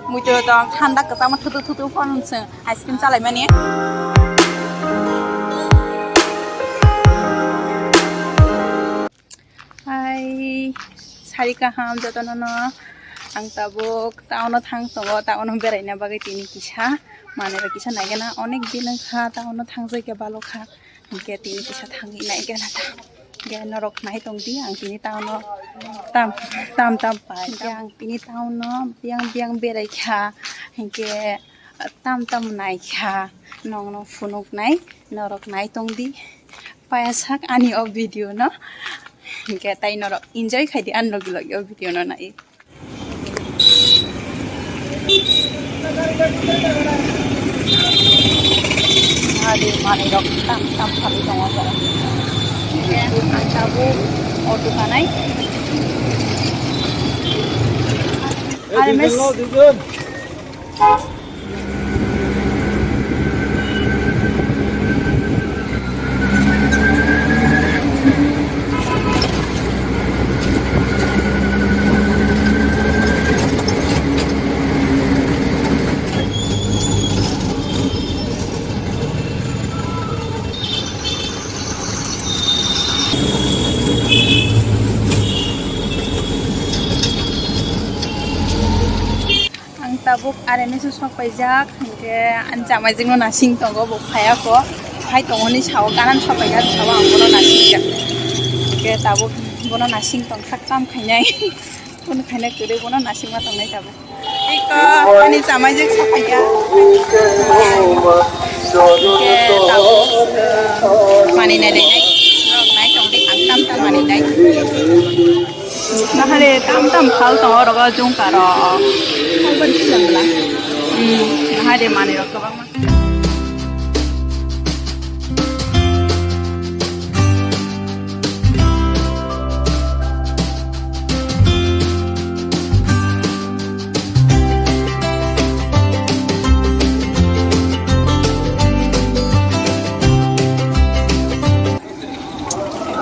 Mwkhwtwng Thanda Kasa Thutu Phone Ice cream Chalai Mani Hai Sarika Ham Jotono Ang tabuk Towno Thang Tongo Towno Beraina Bagai Tini Kisa Manera Kisa Naigana Onek Dinang Kha Towno Thang Jai Balo Kha Get Tini Kisa Thangi Naigana Gan Norok Nai Tong Di Ang Tini Towno Tam Pai Yang Tini Towno Biang Berai Kha Hingke Tam Nai Kha Nong Funuk Nai Norok Nai Tong Di Payasak Ani of video no Hingke Tai Norok Enjoy Khaidi An Log Your video no Nai Ada mana dok tam kali dong apa? Cabu auto kanai. Ada mes. Tabuk arene su Chamaijwk hingke an Chamaijwk no nasing tongo bo phaya ko phai tongoni saw kanan Chamaijwk saw ambono nasing ke tabuk bono nasing tong sakam khainai kun khainai kure bono nasing ma tongnai tabuk iko ani Chamaijwk Chamaijwk ke tabuk mani nai nai rok nai tong di ang tam mani nai nahare tam phal tongo roga jung karo Ban silang lah, ada mana rok kabang mah.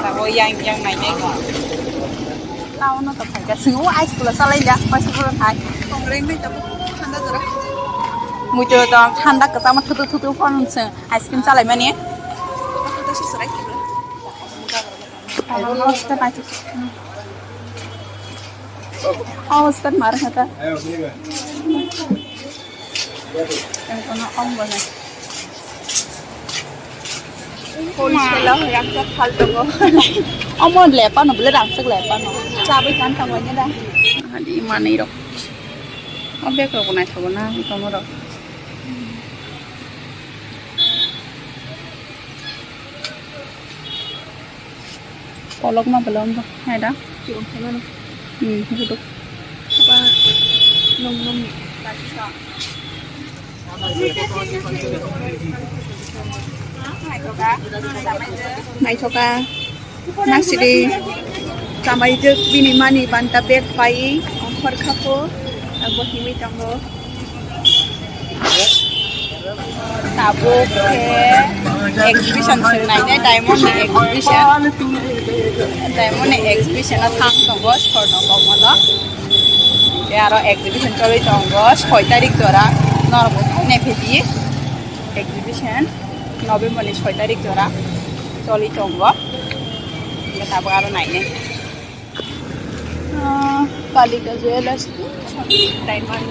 Tahu yang naik kok. Tahu no tak pakai semua ice pula salah ya, pasti pula hai. Ring nih tapi Thanda jera. Mwkhwtwng Thanda Kasa Thutu Phone Ice cream Chalai Mani Aku sih serai gitu. Ayo start aja. Oh start marah kata. Ayo sini kan. Yang kono om banget. Lah yang cat hal tongo. Omon lepa no boleh rangsak lepa no. Cabai kan tangganya dah. Di mana irok. Obek ko nai thabo na kono ro polok ma belum to hai da chum thana no huduk apa nom takisa nai thoka naksidi Chamaijwk bini mani banta bek pai khor khapo Aku himi tanggo tabuk ke exhibition senai diamond exhibition Thang tanggo Kholna komala yaro exhibition choli tanggo 6 tarik jora norbo ne phedi exhibition November ni 6 tarik jora choli tanggo tabuk aro nai ne Kalika Jewelers Diamond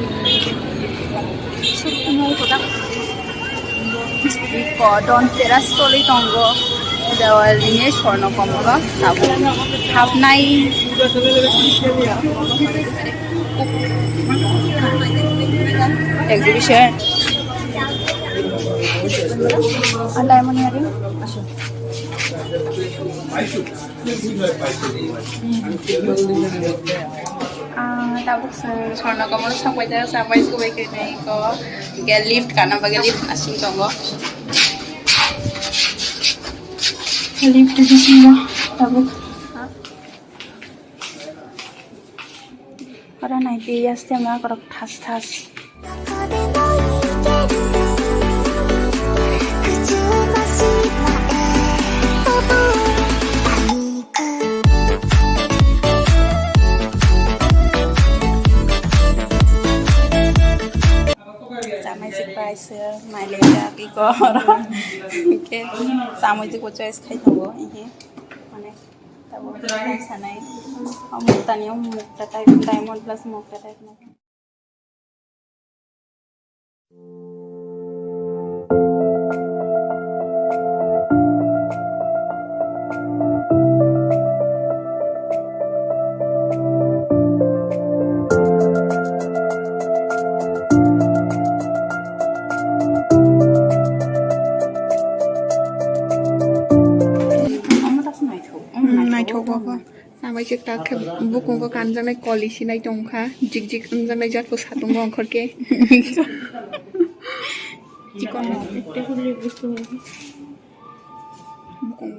Don Teras Toli Tongo Diwali ni Kholna komala tabu hab nai exhibition diamond hari tabuk Kholna komala Chamaijwk sampai ke nai ko get lift kana bagi lift asing tongo lift di sini tabuk orang naik dia setiap korok tas rice naileka iko ke Chamaijwk choice khai thago ihe mane tabo rice sanai mukta ni mukta type diamond plus mukta type na Chamaijwk ta ke bukung ko kan janai koli sinai tongkha jik jik janai jat po satung bong khorke jikon ekte huli bustu bukung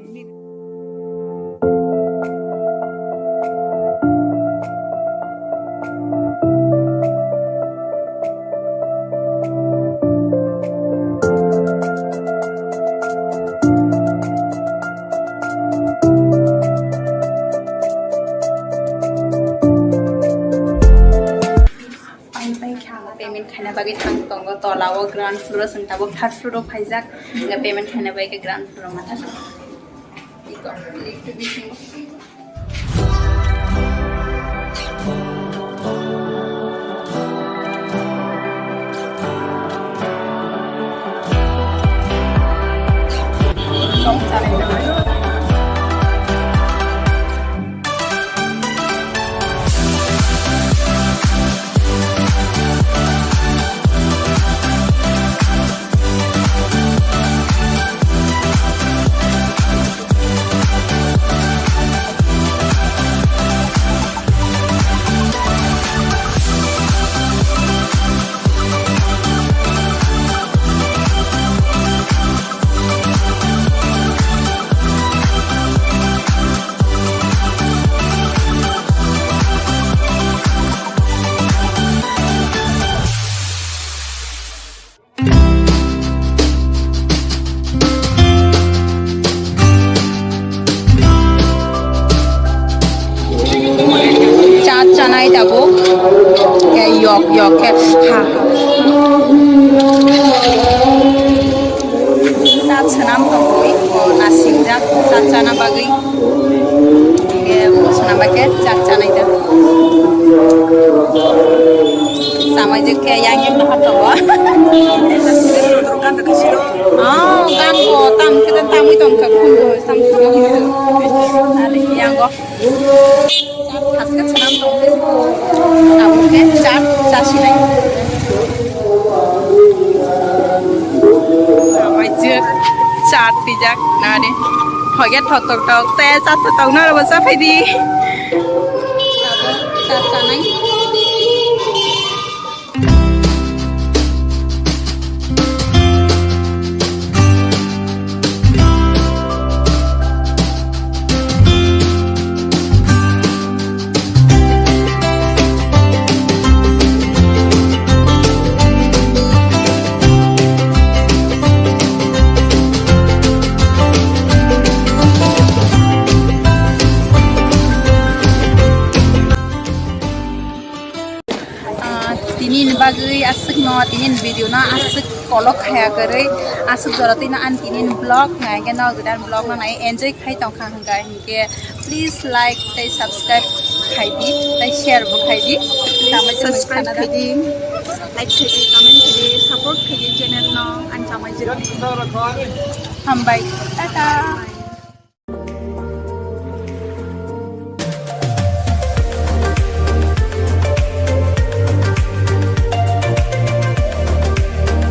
payment khana bagi thang tongo tolawo ground floor sing tabo third floor phaijak ga payment khana bagi ground floor ma thak iko lekte bising chanai dabo ke yok ke ha ta chanam tongoi ko nasingjak ta chana bagai ke chanam bake chak chanai da Chamaijwk ke yang ta hatawa gan ko tam kita tamui tongka Khugo sam Khugo ale yang go haske chanam tongte amuke chat chasinai Chamaijwk chat pijak nare hoget thotok tok te chat tok na ro sa phaidi chat chanai Tini bagi asik no tini video na asik kolok kaya kere asik joroti na an tini blog ngai ke no gudan blog na nai enjoy khai tong khang ga hinke please like tai subscribe khai di tai share bo khai di subscribe khai di like khai di comment khai di support khai di channel no an Chamaijwk hambai tata